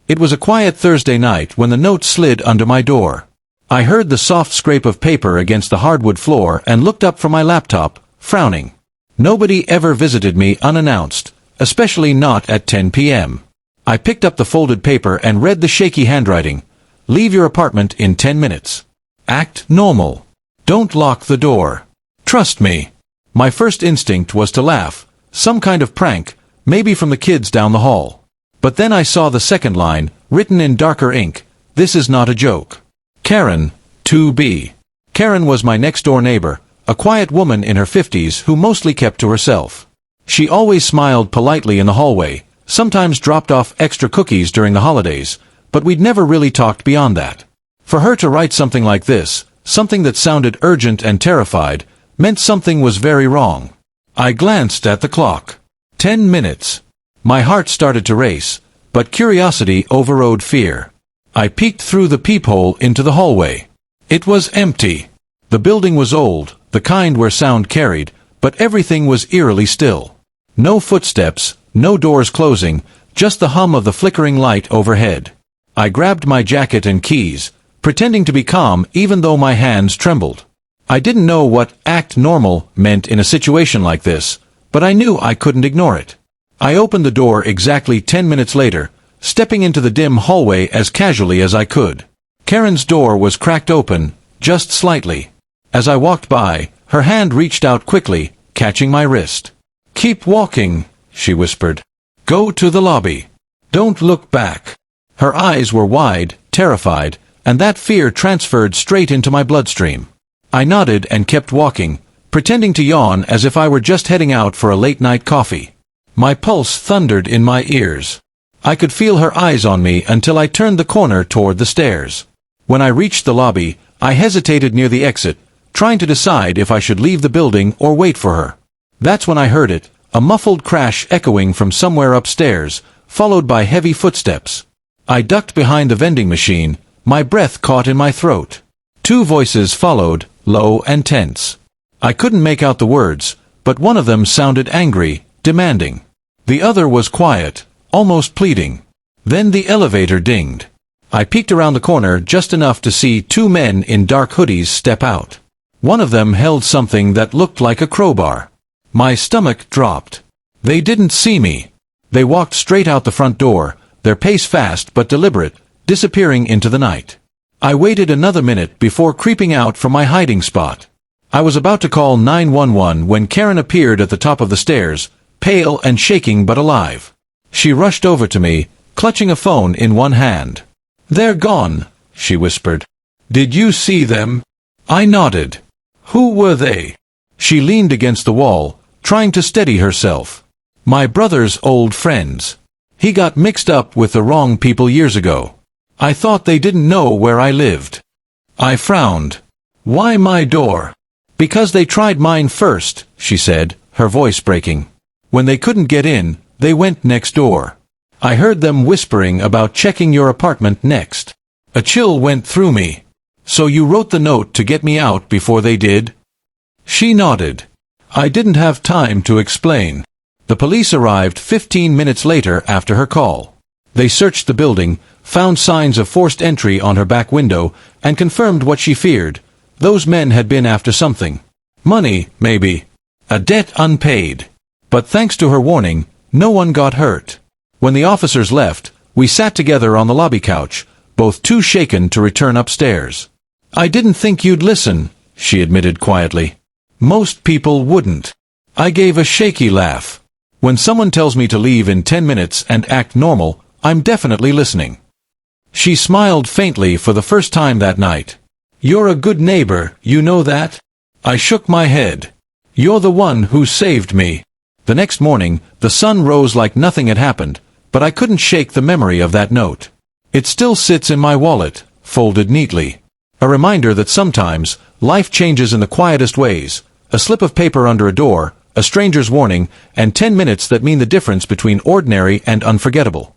It was a quiet Thursday night when the note slid under my door. I heard the soft scrape of paper against the hardwood floor and looked up from my laptop, frowning. Nobody ever visited me unannounced, especially not at 10 p.m. I picked up the folded paper and read the shaky handwriting. Leave your apartment in 10 minutes. Act normal. Don't lock the door. Trust me. My first instinct was to laugh. Some kind of prank, maybe from the kids down the hall. But then I saw the second line, written in darker ink. This is not a joke. Karen, 2B. Karen was my next-door neighbor, a quiet woman in her 50s who mostly kept to herself. She always smiled politely in the hallway, sometimes dropped off extra cookies during the holidays, but we'd never really talked beyond that. For her to write something like this, something that sounded urgent and terrified, meant something was very wrong. I glanced at the clock. 10 minutes. My heart started to race, but curiosity overrode fear. I peeked through the peephole into the hallway. It was empty. The building was old, the kind where sound carried, but everything was eerily still. No footsteps, no doors closing, just the hum of the flickering light overhead. I grabbed my jacket and keys, pretending to be calm even though my hands trembled. I didn't know what act normal meant in a situation like this, but I knew I couldn't ignore it. I opened the door exactly 10 minutes later, stepping into the dim hallway as casually as I could. Karen's door was cracked open, just slightly. As I walked by, her hand reached out quickly, catching my wrist. "Keep walking," she whispered. "Go to the lobby. Don't look back." Her eyes were wide, terrified, and that fear transferred straight into my bloodstream. I nodded and kept walking, pretending to yawn as if I were just heading out for a late-night coffee. My pulse thundered in my ears. I could feel her eyes on me until I turned the corner toward the stairs. When I reached the lobby, I hesitated near the exit, trying to decide if I should leave the building or wait for her. That's when I heard it, a muffled crash echoing from somewhere upstairs, followed by heavy footsteps. I ducked behind the vending machine, my breath caught in my throat. Two voices followed, low and tense. I couldn't make out the words, but one of them sounded angry, demanding. The other was quiet, almost pleading. Then the elevator dinged. I peeked around the corner just enough to see two men in dark hoodies step out. One of them held something that looked like a crowbar. My stomach dropped. They didn't see me. They walked straight out the front door, their pace fast but deliberate, disappearing into the night. I waited another minute before creeping out from my hiding spot. I was about to call 911 when Karen appeared at the top of the stairs, pale and shaking but alive. She rushed over to me, clutching a phone in one hand. "They're gone," she whispered. "Did you see them?" I nodded. "Who were they?" She leaned against the wall, trying to steady herself. "My brother's old friends. He got mixed up with the wrong people years ago. I thought they didn't know where I lived." I frowned. "Why my door?" "Because they tried mine first," she said, her voice breaking. "When they couldn't get in, they went next door. I heard them whispering about checking your apartment next." A chill went through me. "So you wrote the note to get me out before they did?" She nodded. I didn't have time to explain. The police arrived 15 minutes later after her call. They searched the building, found signs of forced entry on her back window, and confirmed what she feared. Those men had been after something. Money, maybe. A debt unpaid. But thanks to her warning, no one got hurt. When the officers left, we sat together on the lobby couch, both too shaken to return upstairs. "I didn't think you'd listen," she admitted quietly. "Most people wouldn't." I gave a shaky laugh. When someone tells me to leave in 10 minutes and act normal, I'm definitely listening. She smiled faintly for the first time that night. "You're a good neighbor, you know that?" I shook my head. "You're the one who saved me." The next morning, the sun rose like nothing had happened, but I couldn't shake the memory of that note. It still sits in my wallet, folded neatly. A reminder that sometimes, life changes in the quietest ways. A slip of paper under a door, a stranger's warning, and 10 minutes that mean the difference between ordinary and unforgettable.